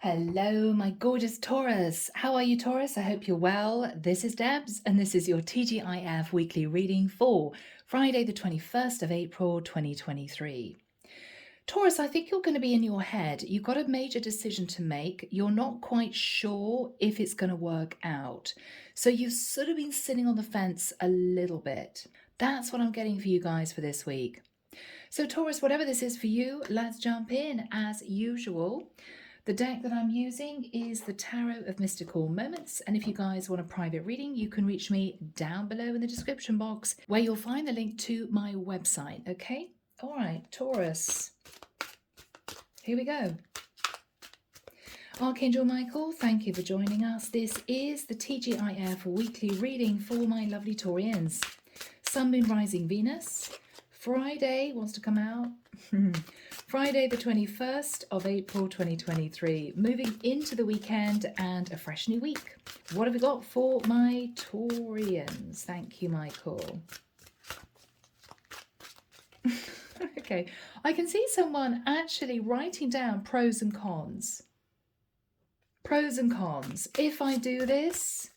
Hello, my gorgeous Taurus. How are you, Taurus? I hope you're well. This is Debs, and this is your T.G.I.F weekly reading for Friday, the 21st of April, 2023. Taurus, I think you're going to be in your head. You've got a major decision to make. You're not quite sure if it's going to work out. So you've sort of been sitting on the fence a little bit. That's what I'm getting for you guys for this week. So Taurus, whatever this is for you, let's jump in as usual. The deck that I'm using is the Tarot of Mystical Moments, and if you guys want a private reading, you can reach me down below in the description box where you'll find the link to my website, okay? All right, Taurus, here we go. Archangel Michael, thank you for joining us. This is the T.G.I.F weekly reading for my lovely Taurians. Sun, Moon, Rising, Venus. Friday wants to come out. Friday the 21st of April 2023, moving into the weekend and a fresh new week. What have we got for my Taurians? Thank you, Michael. Okay, I can see someone actually writing down pros and cons. Pros and cons. If I do this,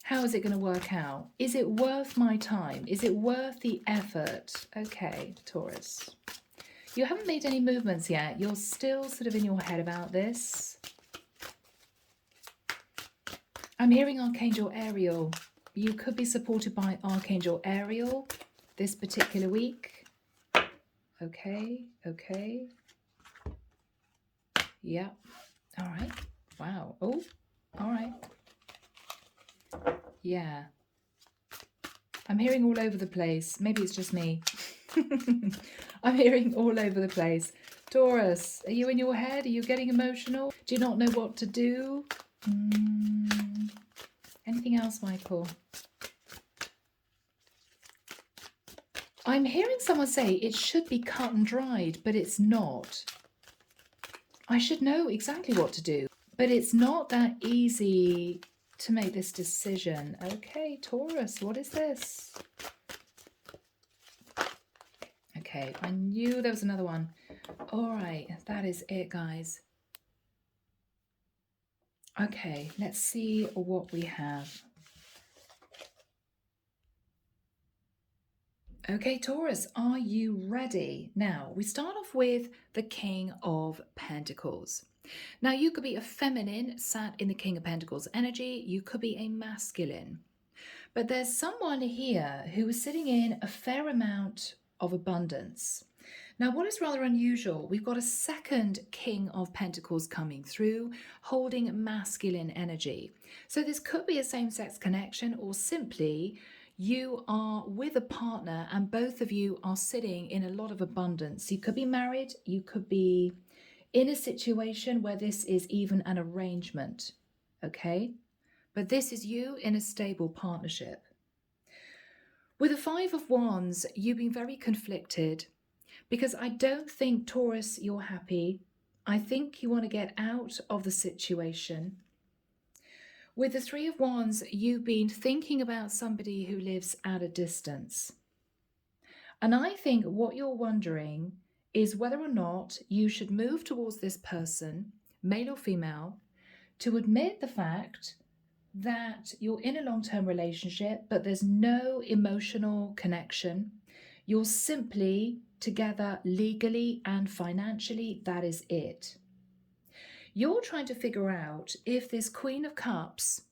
how is it going to work out? Is it worth my time? Is it worth the effort? Okay, Taurus. You haven't made any movements yet. You're still sort of in your head about this. I'm hearing Archangel Ariel. You could be supported by Archangel Ariel this particular week. Okay. Yeah. All right. Wow. Oh, all right. Yeah. I'm hearing all over the place. Maybe it's just me. I'm hearing all over the place. Taurus, are you in your head? Are you getting emotional? Do you not know what to do? Anything else, Michael? I'm hearing someone say it should be cut and dried, but it's not. I should know exactly what to do, but it's not that easy to make this decision. Okay, Taurus, what is this? Okay, I knew there was another one. All right, that is it, guys. Okay, let's see what we have. Okay, Taurus, are you ready? Now, we start off with the King of Pentacles. Now, you could be a feminine sat in the King of Pentacles energy. You could be a masculine. But there's someone here who is sitting in a fair amount of abundance. Now, what is rather unusual, we've got a second King of Pentacles coming through, holding masculine energy. So this could be a same-sex connection, or simply you are with a partner and both of you are sitting in a lot of abundance. You could be married, you could be in a situation where this is even an arrangement, okay? But this is you in a stable partnership. With the Five of Wands, you've been very conflicted because I don't think, Taurus, you're happy. I think you want to get out of the situation. With the Three of Wands, you've been thinking about somebody who lives at a distance. And I think what you're wondering is whether or not you should move towards this person, male or female, to admit the fact that you're in a long-term relationship, but there's no emotional connection. You're simply together legally and financially. That is it. You're trying to figure out if this Queen of Cups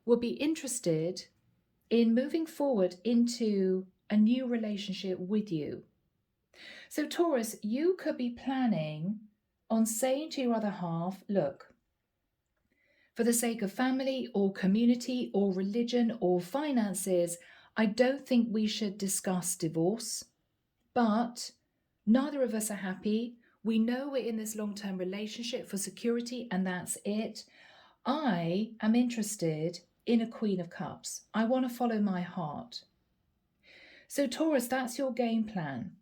will be interested in moving forward into a new relationship with you. So Taurus, you could be planning on saying to your other half, look, for the sake of family or community or religion or finances, I don't think we should discuss divorce, but neither of us are happy. We know we're in this long-term relationship for security and that's it. I am interested in a Queen of Cups. I want to follow my heart. So Taurus, that's your game plan.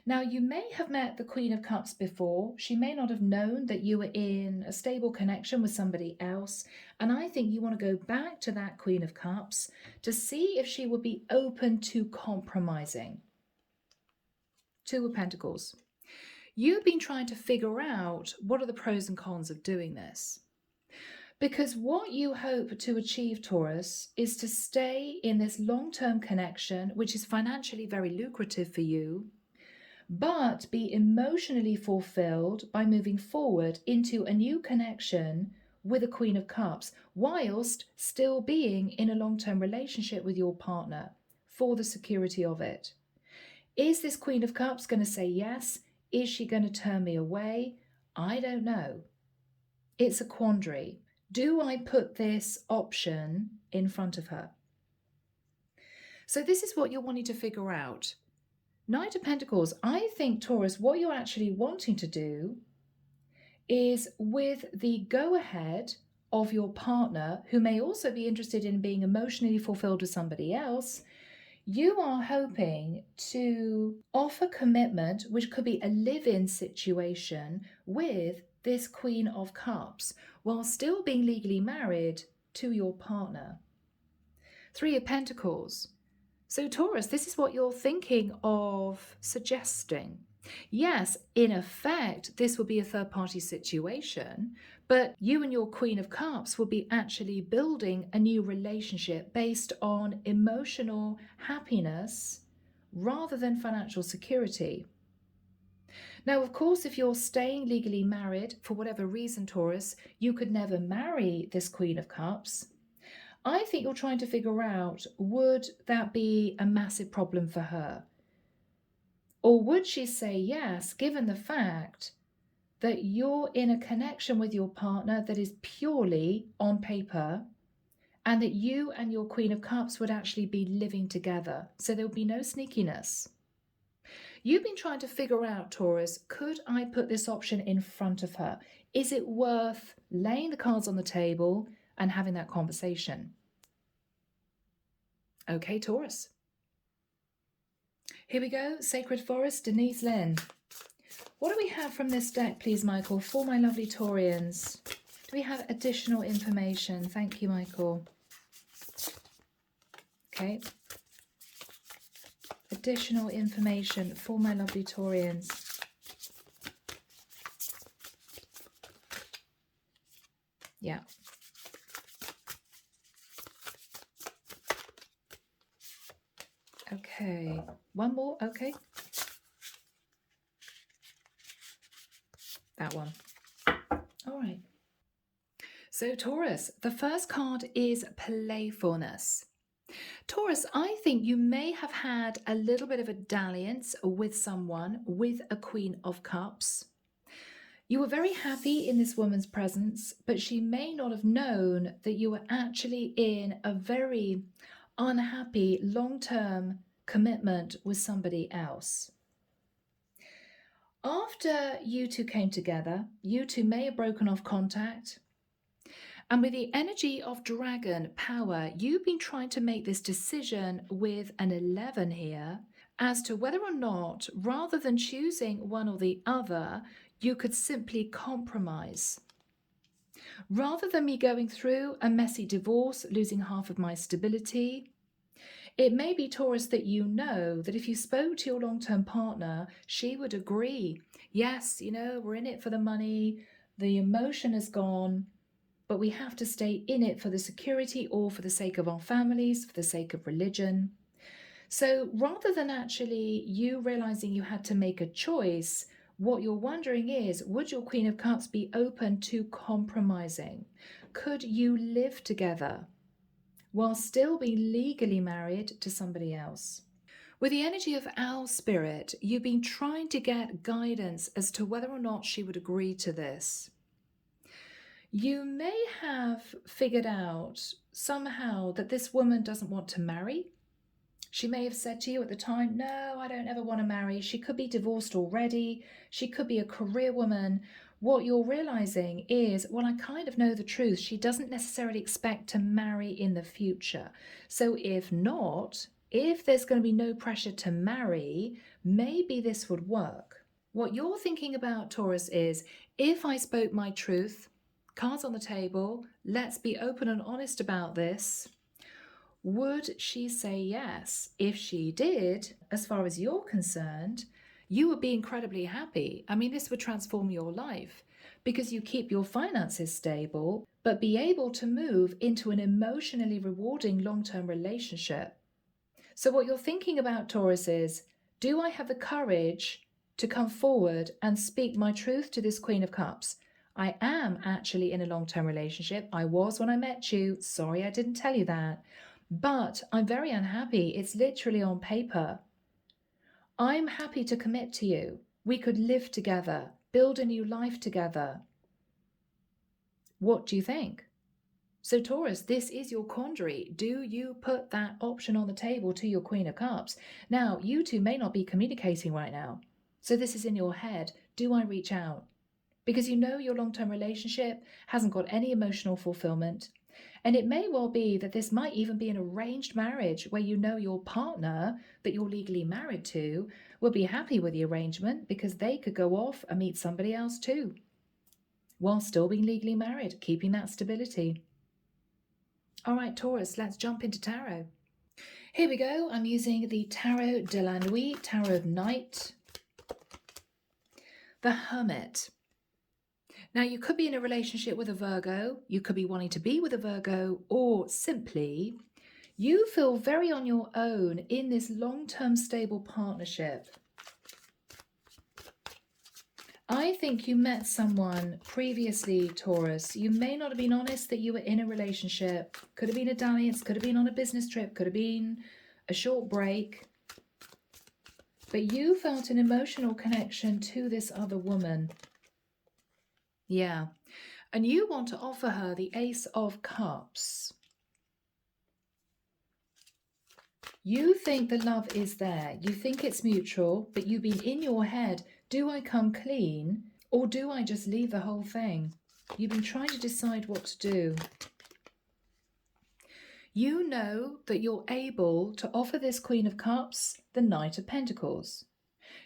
Now, you may have met the Queen of Cups before. She may not have known that you were in a stable connection with somebody else. And I think you want to go back to that Queen of Cups to see if she would be open to compromising. Two of Pentacles. You've been trying to figure out what are the pros and cons of doing this. Because what you hope to achieve, Taurus, is to stay in this long-term connection, which is financially very lucrative for you, but be emotionally fulfilled by moving forward into a new connection with a Queen of Cups, whilst still being in a long-term relationship with your partner for the security of it. Is this Queen of Cups going to say yes? Is she going to turn me away? I don't know. It's a quandary. Do I put this option in front of her? So this is what you're wanting to figure out. Knight of Pentacles, I think, Taurus, what you're actually wanting to do is, with the go-ahead of your partner, who may also be interested in being emotionally fulfilled with somebody else, you are hoping to offer commitment, which could be a live-in situation with this Queen of Cups, while still being legally married to your partner. Three of Pentacles. So Taurus, this is what you're thinking of suggesting. Yes, in effect, this will be a third-party situation, but you and your Queen of Cups will be actually building a new relationship based on emotional happiness rather than financial security. Now, of course, if you're staying legally married for whatever reason, Taurus, you could never marry this Queen of Cups. I think you're trying to figure out, would that be a massive problem for her? Or would she say yes, given the fact that you're in a connection with your partner that is purely on paper, and that you and your Queen of Cups would actually be living together? So there would be no sneakiness. You've been trying to figure out, Taurus, could I put this option in front of her? Is it worth laying the cards on the table and having that conversation? Okay, Taurus. Here we go. Sacred Forest, Denise, Linn. What do we have from this deck, please, Michael, for my lovely Taurians? Do we have additional information? Thank you, Michael. Okay. Additional information for my lovely Taurians. Yeah. Okay. One more. Okay. That one. All right. So Taurus, the first card is playfulness. Taurus, I think you may have had a little bit of a dalliance with someone with a Queen of Cups. You were very happy in this woman's presence, but she may not have known that you were actually in a very unhappy long-term commitment with somebody else. After you two came together, you two may have broken off contact. And with the energy of dragon power, you've been trying to make this decision with an 11 here as to whether or not, rather than choosing one or the other, you could simply compromise. Rather than me going through a messy divorce, losing half of my stability, it may be, Taurus, that you know that if you spoke to your long-term partner, she would agree. Yes, you know, we're in it for the money, the emotion is gone, but we have to stay in it for the security or for the sake of our families, for the sake of religion. So rather than actually you realizing you had to make a choice, what you're wondering is, would your Queen of Cups be open to compromising? Could you live together while still being legally married to somebody else? With the energy of Owl Spirit, you've been trying to get guidance as to whether or not she would agree to this. You may have figured out somehow that this woman doesn't want to marry. She may have said to you at the time, no, I don't ever want to marry. She could be divorced already. She could be a career woman. What you're realizing is, well, I kind of know the truth. She doesn't necessarily expect to marry in the future. So if not, if there's going to be no pressure to marry, maybe this would work. What you're thinking about, Taurus, is if I spoke my truth, cards on the table, let's be open and honest about this, would she say yes? If she did, as far as you're concerned, you would be incredibly happy. I mean, this would transform your life because you keep your finances stable, but be able to move into an emotionally rewarding long-term relationship. So what you're thinking about, Taurus, is, do I have the courage to come forward and speak my truth to this Queen of Cups? I am actually in a long-term relationship. I was when I met you. Sorry, I didn't tell you that. But I'm very unhappy. It's literally on paper. I'm happy to commit to you. We could live together, build a new life together. What do you think? So Taurus, this is your quandary. Do you put that option on the table to your Queen of Cups? Now, you two may not be communicating right now. So this is in your head. Do I reach out? Because you know your long-term relationship hasn't got any emotional fulfillment. And it may well be that this might even be an arranged marriage where you know your partner that you're legally married to will be happy with the arrangement because they could go off and meet somebody else too, while still being legally married, keeping that stability. All right, Taurus, let's jump into tarot. Here we go. I'm using the Tarot de la Nuit, Tarot of Night. The Hermit. Now, you could be in a relationship with a Virgo, you could be wanting to be with a Virgo, or simply you feel very on your own in this long-term stable partnership. I think you met someone previously, Taurus. You may not have been honest that you were in a relationship. Could have been a dalliance, could have been on a business trip, could have been a short break. But you felt an emotional connection to this other woman. Yeah. And you want to offer her the Ace of Cups. You think the love is there. You think it's mutual, but you've been in your head, do I come clean or do I just leave the whole thing? You've been trying to decide what to do. You know that you're able to offer this Queen of Cups the Knight of Pentacles.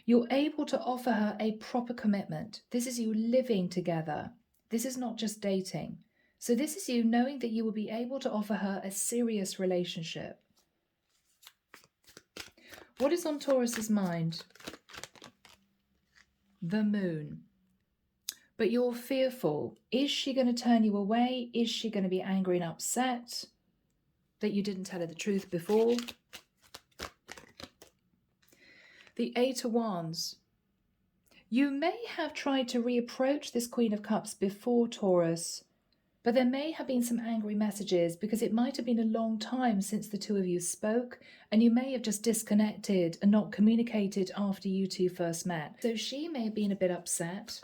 You're able to offer her a proper commitment. This is you living together. This is not just dating. So this is you knowing that you will be able to offer her a serious relationship. What is on Taurus's mind? The Moon. But you're fearful. Is she going to turn you away? Is she going to be angry and upset that you didn't tell her the truth before? The Eight of Wands. You may have tried to reapproach this Queen of Cups before, Taurus, but there may have been some angry messages because it might have been a long time since the two of you spoke and you may have just disconnected and not communicated after you two first met. So she may have been a bit upset,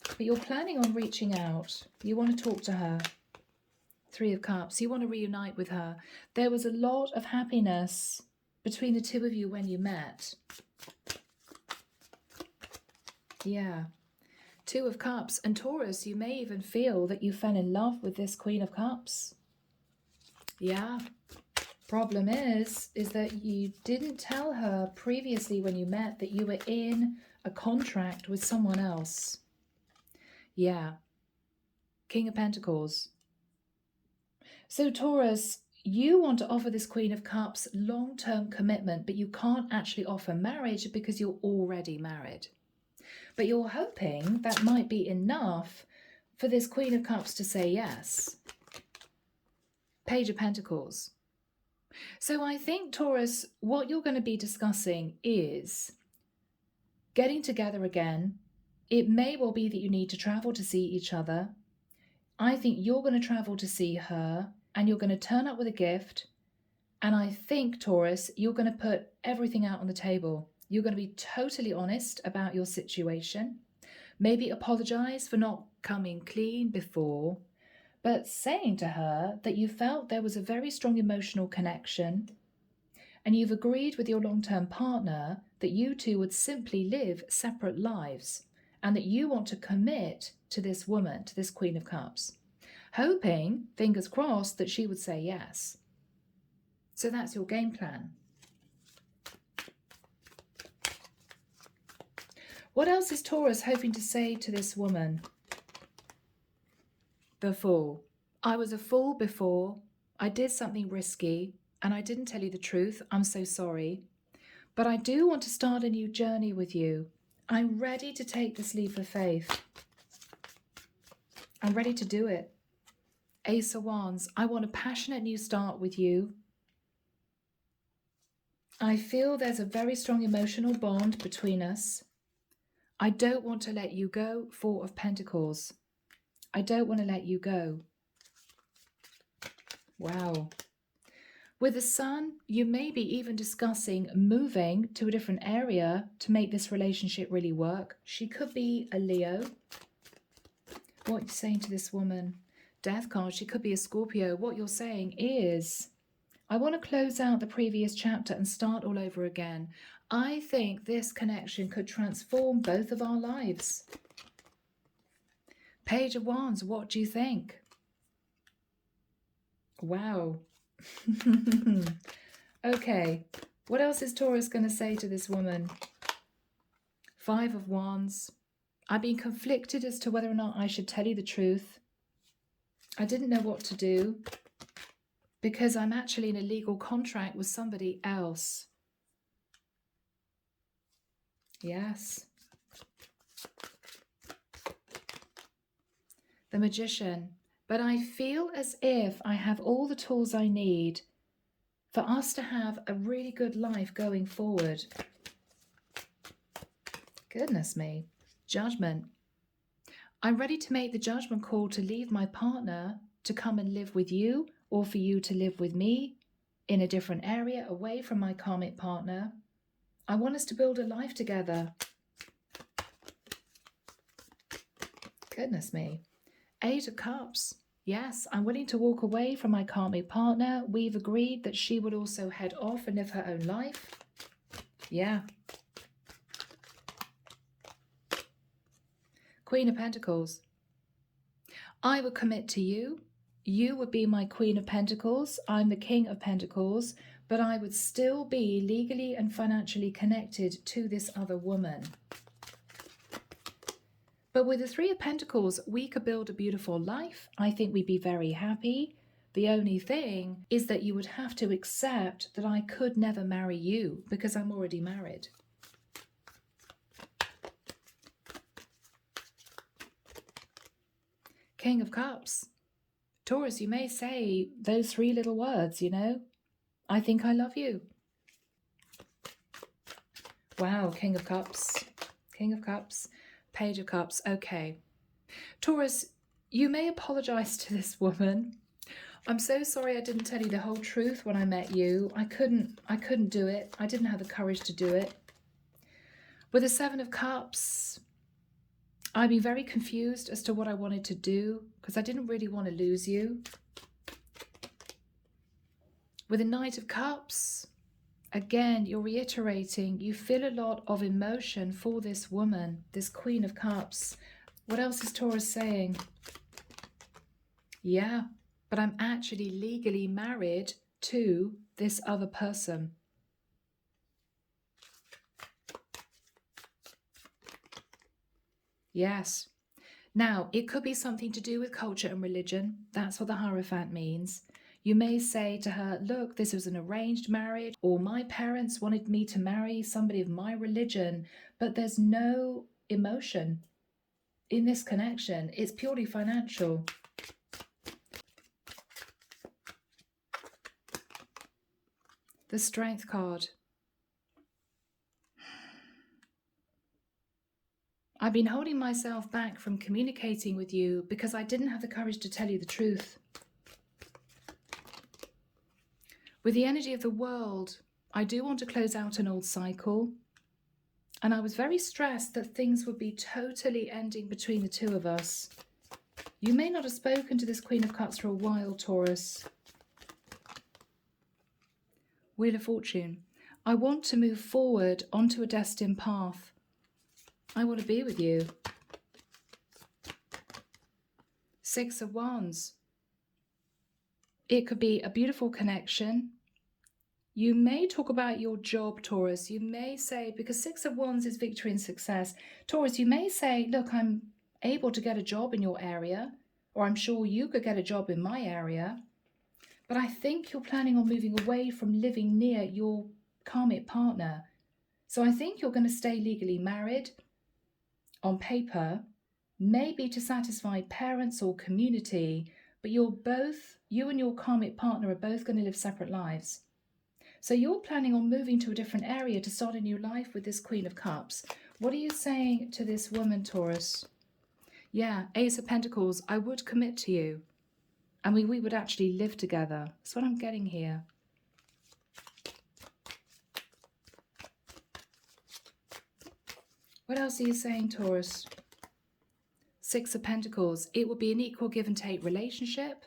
but you're planning on reaching out. You want to talk to her. Three of Cups. You want to reunite with her. There was a lot of happiness between the two of you when you met. Yeah. Two of Cups. And Taurus, you may even feel that you fell in love with this Queen of Cups. Yeah. Problem is that you didn't tell her previously when you met that you were in a contract with someone else. Yeah. King of Pentacles. So Taurus, you want to offer this Queen of Cups long-term commitment, but you can't actually offer marriage because you're already married. But you're hoping that might be enough for this Queen of Cups to say yes. Page of Pentacles. So I think, Taurus, what you're going to be discussing is getting together again. It may well be that you need to travel to see each other. I think you're going to travel to see her and you're going to turn up with a gift. And I think, Taurus, you're going to put everything out on the table. You're going to be totally honest about your situation. Maybe apologize for not coming clean before, but saying to her that you felt there was a very strong emotional connection and you've agreed with your long-term partner that you two would simply live separate lives and that you want to commit to this woman, to this Queen of Cups, hoping, fingers crossed, that she would say yes. So that's your game plan. What else is Taurus hoping to say to this woman? The Fool. I was a fool before. I did something risky and I didn't tell you the truth. I'm so sorry. But I do want to start a new journey with you. I'm ready to take this leap of faith. I'm ready to do it. Ace of Wands, I want a passionate new start with you. I feel there's a very strong emotional bond between us. I don't want to let you go. Four of Pentacles. I don't want to let you go. Wow. With the Sun, you may be even discussing moving to a different area to make this relationship really work. She could be a Leo. What are you saying to this woman? Death card, she could be a Scorpio. What you're saying is, I want to close out the previous chapter and start all over again. I think this connection could transform both of our lives. Page of Wands, what do you think? Wow. Okay, what else is Taurus going to say to this woman? Five of Wands. I've been conflicted as to whether or not I should tell you the truth. I didn't know what to do because I'm actually in a legal contract with somebody else. Yes. The Magician. But I feel as if I have all the tools I need for us to have a really good life going forward. Goodness me. Judgment. I'm ready to make the judgment call to leave my partner to come and live with you, or for you to live with me in a different area away from my karmic partner. I want us to build a life together. Goodness me. Eight of Cups. Yes, I'm willing to walk away from my karmic partner. We've agreed that she would also head off and live her own life. Yeah. Queen of Pentacles. I would commit to you. You would be my Queen of Pentacles. I'm the King of Pentacles. But I would still be legally and financially connected to this other woman. But with the Three of Pentacles, we could build a beautiful life. I think we'd be very happy. The only thing is that you would have to accept that I could never marry you because I'm already married. King of Cups. Taurus, you may say those three little words, you know. I think I love you. Wow, King of Cups. King of Cups. Page of Cups. Okay. Taurus, you may apologize to this woman. I'm so sorry I didn't tell you the whole truth when I met you. I couldn't do it. I didn't have the courage to do it. With the Seven of Cups, I'd be very confused as to what I wanted to do because I didn't really want to lose you. With the Knight of Cups, again, you're reiterating you feel a lot of emotion for this woman, this Queen of Cups. What else is Taurus saying? Yeah, but I'm actually legally married to this other person. Yes. Now, it could be something to do with culture and religion. That's what the Hierophant means. You may say to her, look, this was an arranged marriage, or my parents wanted me to marry somebody of my religion, but there's no emotion in this connection. It's purely financial. The Strength card. I've been holding myself back from communicating with you because I didn't have the courage to tell you the truth. With the energy of the world, I do want to close out an old cycle. And I was very stressed that things would be totally ending between the two of us. You may not have spoken to this Queen of Cups for a while, Taurus. Wheel of Fortune. I want to move forward onto a destined path. I want to be with you. Six of Wands. It could be a beautiful connection. You may talk about your job, Taurus. You may say, because Six of Wands is victory and success. Taurus, you may say, look, I'm able to get a job in your area, or I'm sure you could get a job in my area. But I think you're planning on moving away from living near your karmic partner. So I think you're going to stay legally married on paper, maybe to satisfy parents or community, but you and your karmic partner are both going to live separate lives. So you're planning on moving to a different area to start a new life with this Queen of Cups. What are you saying to this woman, Taurus? Yeah, Ace of Pentacles, I would commit to you. I mean, we would actually live together. That's what I'm getting here. What else are you saying, Taurus? Six of Pentacles. It would be an equal give and take relationship.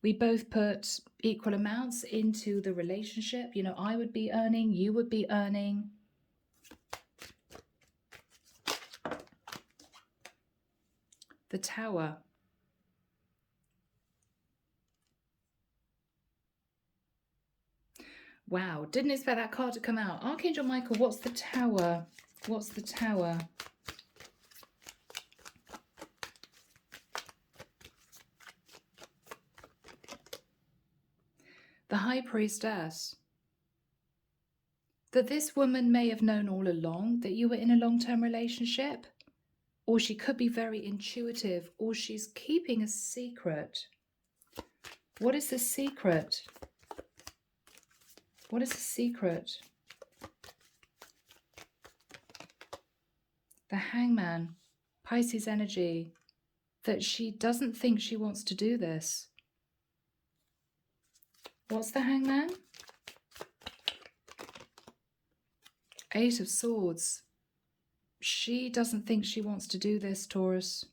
We both put equal amounts into the relationship. You know, I would be earning, you would be earning. The Tower. Wow, didn't expect that card to come out. Archangel Michael, what's the Tower? What's the Tower? The High Priestess. That this woman may have known all along that you were in a long-term relationship, or she could be very intuitive, or she's keeping a secret. What is the secret? What is the secret? The Hangman, Pisces energy, that she doesn't think she wants to do this. What's the Hangman? Eight of Swords. She doesn't think she wants to do this, Taurus.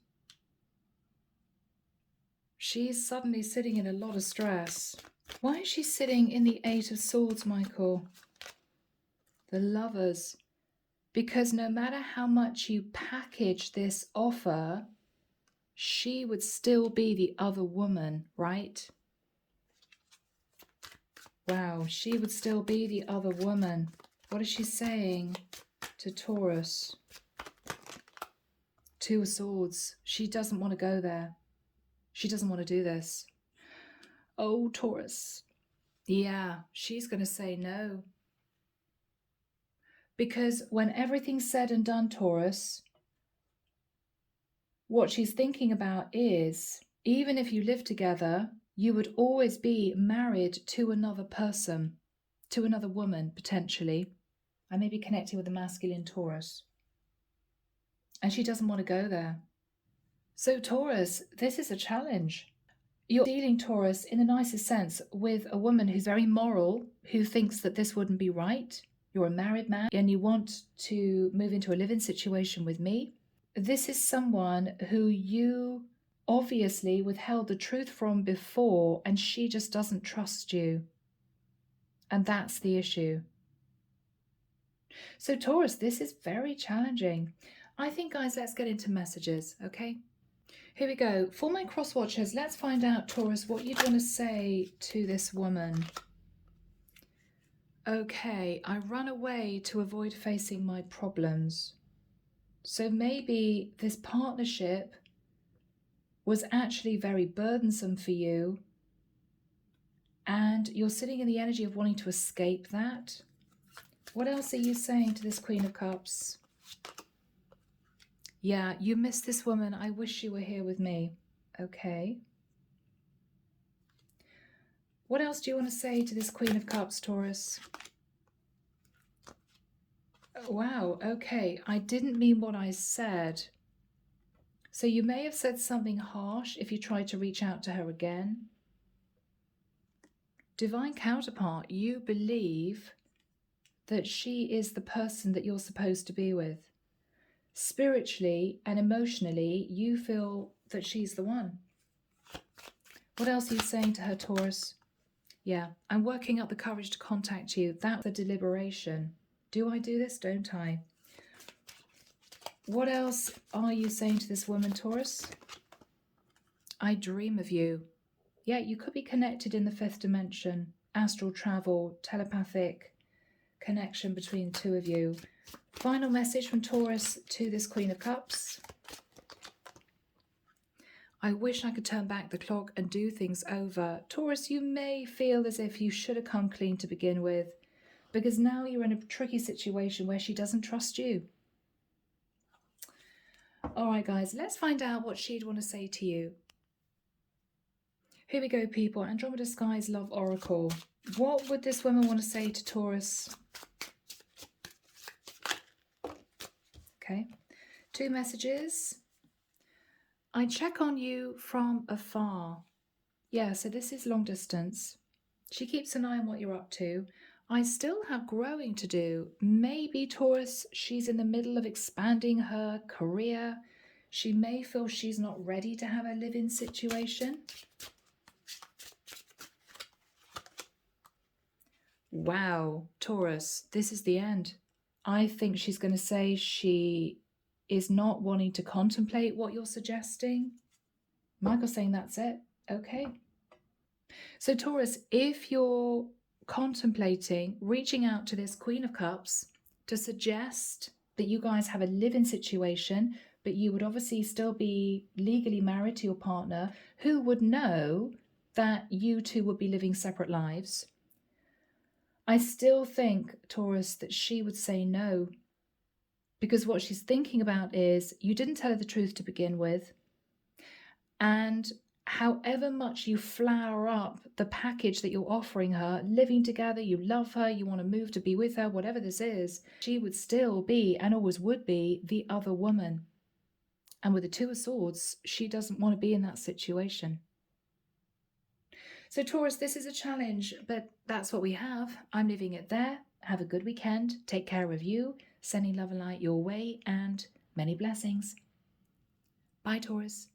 She's suddenly sitting in a lot of stress. Why is she sitting in the Eight of Swords, Michael? The Lovers. Because no matter how much you package this offer, she would still be the other woman, right? Wow, she would still be the other woman. What is she saying to Taurus? Two of Swords. She doesn't want to go there. She doesn't want to do this. Oh, Taurus. Yeah, she's going to say no. Because when everything's said and done, Taurus, what she's thinking about is, even if you live together, you would always be married to another person, to another woman, potentially. I may be connecting with the masculine Taurus. And she doesn't want to go there. So Taurus, this is a challenge. You're dealing, Taurus, in the nicest sense, with a woman who's very moral, who thinks that this wouldn't be right. You're a married man and you want to move into a live-in situation with me. This is someone who you obviously withheld the truth from before, and she just doesn't trust you. And that's the issue. So Taurus, this is very challenging. I think, guys, let's get into messages, okay? Here we go. For my cross watchers, let's find out, Taurus, what you'd want to say to this woman. Okay, I run away to avoid facing my problems. So maybe this partnership was actually very burdensome for you, and you're sitting in the energy of wanting to escape that. What else are you saying to this Queen of Cups? Yeah, you miss this woman. I wish you were here with me. Okay. What else do you want to say to this Queen of Cups, Taurus? Wow, okay. I didn't mean what I said. So you may have said something harsh if you tried to reach out to her again. Divine counterpart, you believe that she is the person that you're supposed to be with. Spiritually and emotionally, you feel that she's the one. What else are you saying to her, Taurus? Yeah, I'm working up the courage to contact you. That's the deliberation. Do I do this? Don't I? What else are you saying to this woman, Taurus? I dream of you. Yeah, you could be connected in the fifth dimension. Astral travel, telepathic connection between the two of you. Final message from Taurus to this Queen of Cups. I wish I could turn back the clock and do things over. Taurus, you may feel as if you should have come clean to begin with. because now you're in a tricky situation where she doesn't trust you. All right, guys, let's find out what she'd want to say to you. Here we go, people. Andromeda Skies Love Oracle. What would this woman want to say to Taurus? Okay. 2 messages. I check on you from afar. Yeah, so this is long distance. She keeps an eye on what you're up to. I still have growing to do. Maybe Taurus, she's in the middle of expanding her career. She may feel she's not ready to have a live-in situation. Wow, Taurus, this is the end. I think she's going to say she is not wanting to contemplate what you're suggesting. Michael's saying that's it. Okay. So Taurus, if you're contemplating reaching out to this Queen of Cups to suggest that you guys have a live-in situation, but you would obviously still be legally married to your partner, who would know that you two would be living separate lives, I still think, Taurus, that she would say no. Because what she's thinking about is you didn't tell her the truth to begin with. And however much you flower up the package that you're offering her, living together, you love her, you want to move to be with her, whatever this is, she would still be, and always would be, the other woman. And with the 2 of Swords, she doesn't want to be in that situation. So Taurus, this is a challenge, but that's what we have. I'm leaving it there. Have a good weekend. Take care of you. Sending love and light your way, and many blessings. Bye, Taurus.